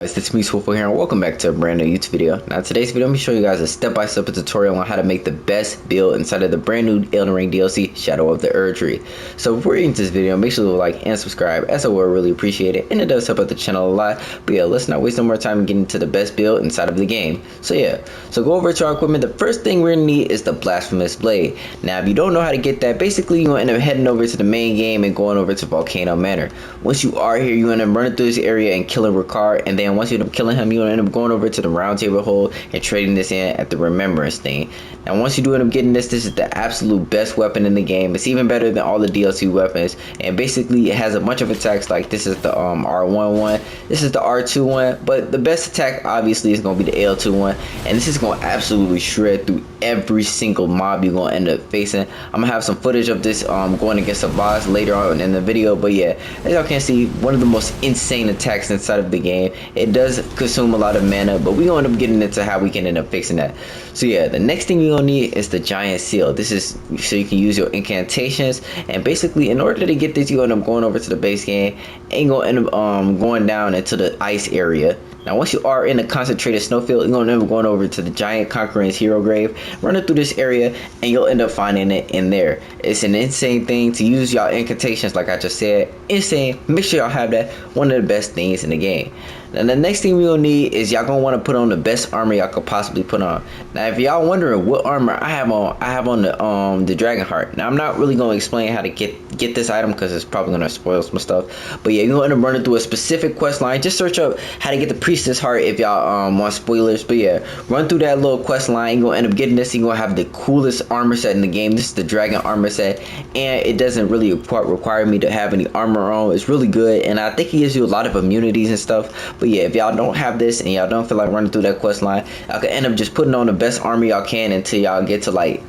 Guys, it's me Swoofle here and welcome back to a brand new YouTube video. Now today's video I'm going to show you guys a step-by-step tutorial on how to make the best build inside of the brand new Elden Ring DLC, Shadow of the Erdtree. So before you get into this video, make sure to like and subscribe as I would really appreciate it, and it does help out the channel a lot. But yeah, let's not waste no more time getting into the best build inside of the game. So yeah, so go over to our equipment. The first thing we're going to need is the Blasphemous Blade. Now if you don't know how to get that, basically you're going to end up heading over to the main game and going over to Volcano Manor. Once you are here, you're going to run through this area and killing Ricard, and then once you end up killing him, you're going to end up going over to the round table hole and trading this in at the remembrance thing. Now once you do end up getting this is the absolute best weapon in the game. It's even better than all the DLC weapons, and basically it has a bunch of attacks. Like this is the R1 one, this is the R2 one, but the best attack obviously is going to be the L2 one, and this is going to absolutely shred through every single mob you're going to end up facing. I'm going to have some footage of this going against a boss later on in the video, but yeah, as y'all can see, one of the most insane attacks inside of the game. It does consume a lot of mana, but we're going to end up getting into how we can end up fixing that. So yeah, the next thing you're going to need is the giant seal. This is so you can use your incantations, and basically in order to get this, you're going to end up going over to the base game and you're going to end up going down into the ice area. Now once you are in a concentrated snowfield, you're going to end up going over to the giant conqueror's hero grave, running through this area, and you'll end up finding it in there. It's an insane thing to use y'all incantations, like I just said. Insane. Make sure y'all have that. One of the best things in the game. Now the next thing we'll need is y'all gonna want to put on the best armor y'all could possibly put on. Now if y'all wondering what armor I have on the dragon heart. Now I'm not really gonna explain how to get this item because it's probably gonna spoil some stuff. But yeah, you're gonna end up running through a specific quest line. Just search up how to get the priestess heart if y'all want spoilers. But yeah, run through that little quest line. You're gonna end up getting this. You're gonna have the coolest armor set in the game. This is the dragon armor set, and it doesn't really require me to have any armor on. It's really good, and I think it gives you a lot of immunities and stuff. But yeah, if y'all don't have this and y'all don't feel like running through that quest line, y'all can end up just putting on the best armor y'all can until y'all get to like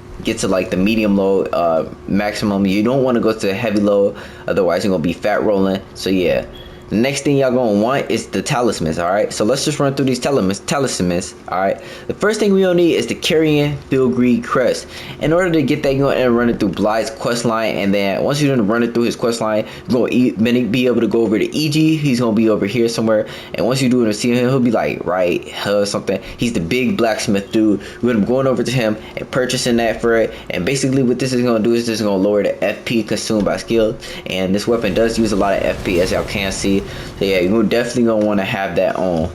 the medium load maximum. You don't want to go to heavy load, otherwise you're gonna be fat rolling. So yeah, the next thing y'all gonna want is the talismans. Alright, so let's just run through these talismans. Alright, the first thing we gonna need is the Carrion Filigree Crest. In order to get that, you're gonna end up running through Blythe's quest line, and then once you're gonna run it through his quest line, you're gonna be able to go over to EG. He's gonna be over here somewhere, and once you do it, see him, he'll be like right here or something. He's the big blacksmith dude. We're gonna be going over to him and purchasing that for it, and basically what this is gonna do is this is gonna lower the FP consumed by skill, and this weapon does use a lot of FP, as y'all can see. So yeah, you're definitely gonna want to have that on.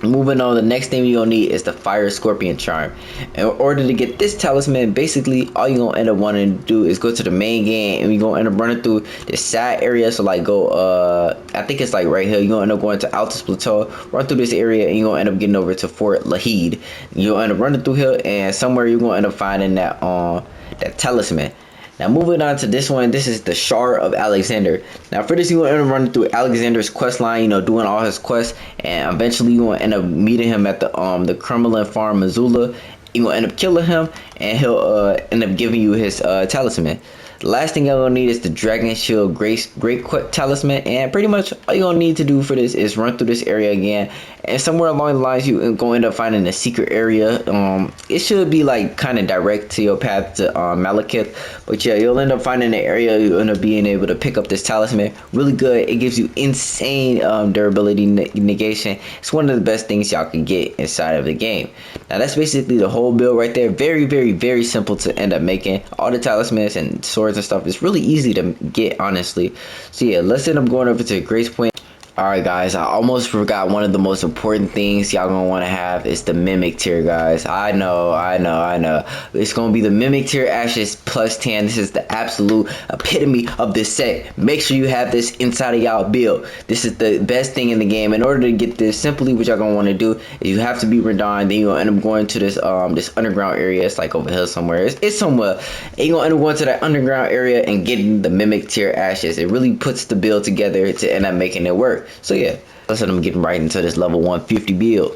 Moving on, the next thing you're gonna need is the Fire Scorpion Charm. In order to get this talisman, basically all you're gonna end up wanting to do is go to the main game, and you're gonna end up running through this side area. So like go I think it's like right here. You're gonna end up going to Altus Plateau, run through this area, and you're gonna end up getting over to Fort Lahid. You'll end up running through here, and somewhere you're gonna end up finding that that talisman. Now moving on to this one, this is the Shard of Alexander. Now for this, you're going to end up running through Alexander's quest line, you know, doing all his quests, and eventually you're going to end up meeting him at the Kremlin farm, Missoula. You're going to end up killing him, and he'll end up giving you his talisman. The last thing you're going to need is the Dragon Shield Great Talisman, and pretty much all you're going to need to do for this is run through this area again, and somewhere along the lines you're going to end up finding a secret area. It should be like kind of direct to your path to Malekith, but yeah, you'll end up finding an area. You'll end up being able to pick up this talisman. Really good. It gives you insane durability negation. It's one of the best things y'all can get inside of the game. Now that's basically the whole build right there. Very, very, very simple to end up making. All the talismans and swords and stuff is really easy to get, honestly. So yeah, let's end up going over to Grace Point. Alright guys, I almost forgot one of the most important things y'all gonna want to have is the Mimic Tier, guys. I know. It's gonna be the Mimic Tier Ashes plus 10. This is the absolute epitome of this set. Make sure you have this inside of y'all build. This is the best thing in the game. In order to get this, simply what y'all gonna want to do is you have to be Radon. Then you're gonna end up going to this this underground area. It's like over here somewhere. It's somewhere. And you're gonna end up going to that underground area and getting the Mimic Tier Ashes. It really puts the build together to end up making it work. So yeah, let's end up getting right into this level 150 build.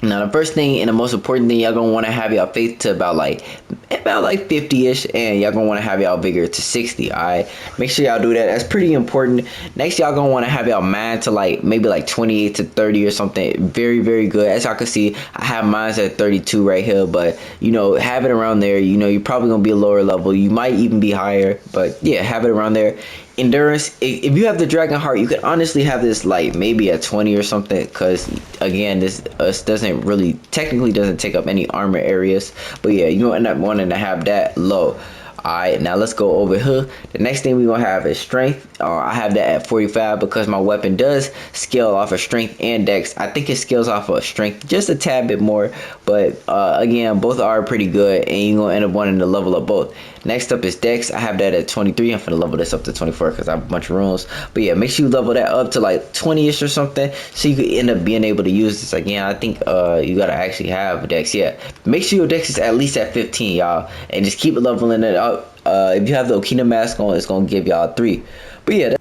Now the first thing and the most important thing, y'all gonna want to have y'all faith to about like 50ish, and y'all gonna want to have y'all vigor to 60. Alright, make sure y'all do that. That's pretty important. Next, y'all gonna want to have y'all mind to like maybe like 28 to 30 or something. Very, very good. As y'all can see, I have mine at 32 right here, but you know, have it around there. You know, you're probably gonna be a lower level. You might even be higher, but yeah, have it around there. endurance. If you have the dragon heart, you could honestly have this like maybe at 20 or something, because again, this doesn't really technically doesn't take up any armor areas, but yeah, you gonna end up wanting to have that low. Alright, now let's go over here. The next thing we're gonna have is strength. I have that at 45 because my weapon does scale off of strength and dex. I think it scales off of strength just a tad bit more, but again, both are pretty good, and you're gonna end up wanting to level up both. Next up is dex. I have that at 23. I'm gonna level this up to 24 because I have a bunch of runes. But yeah, make sure you level that up to like 20ish or something, so you could end up being able to use this again. I think you gotta actually have dex. Yeah, make sure your dex is at least at 15, y'all, and just keep leveling it up. If you have the Okina mask on, it's gonna give y'all 3. But yeah.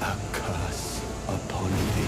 A curse upon thee.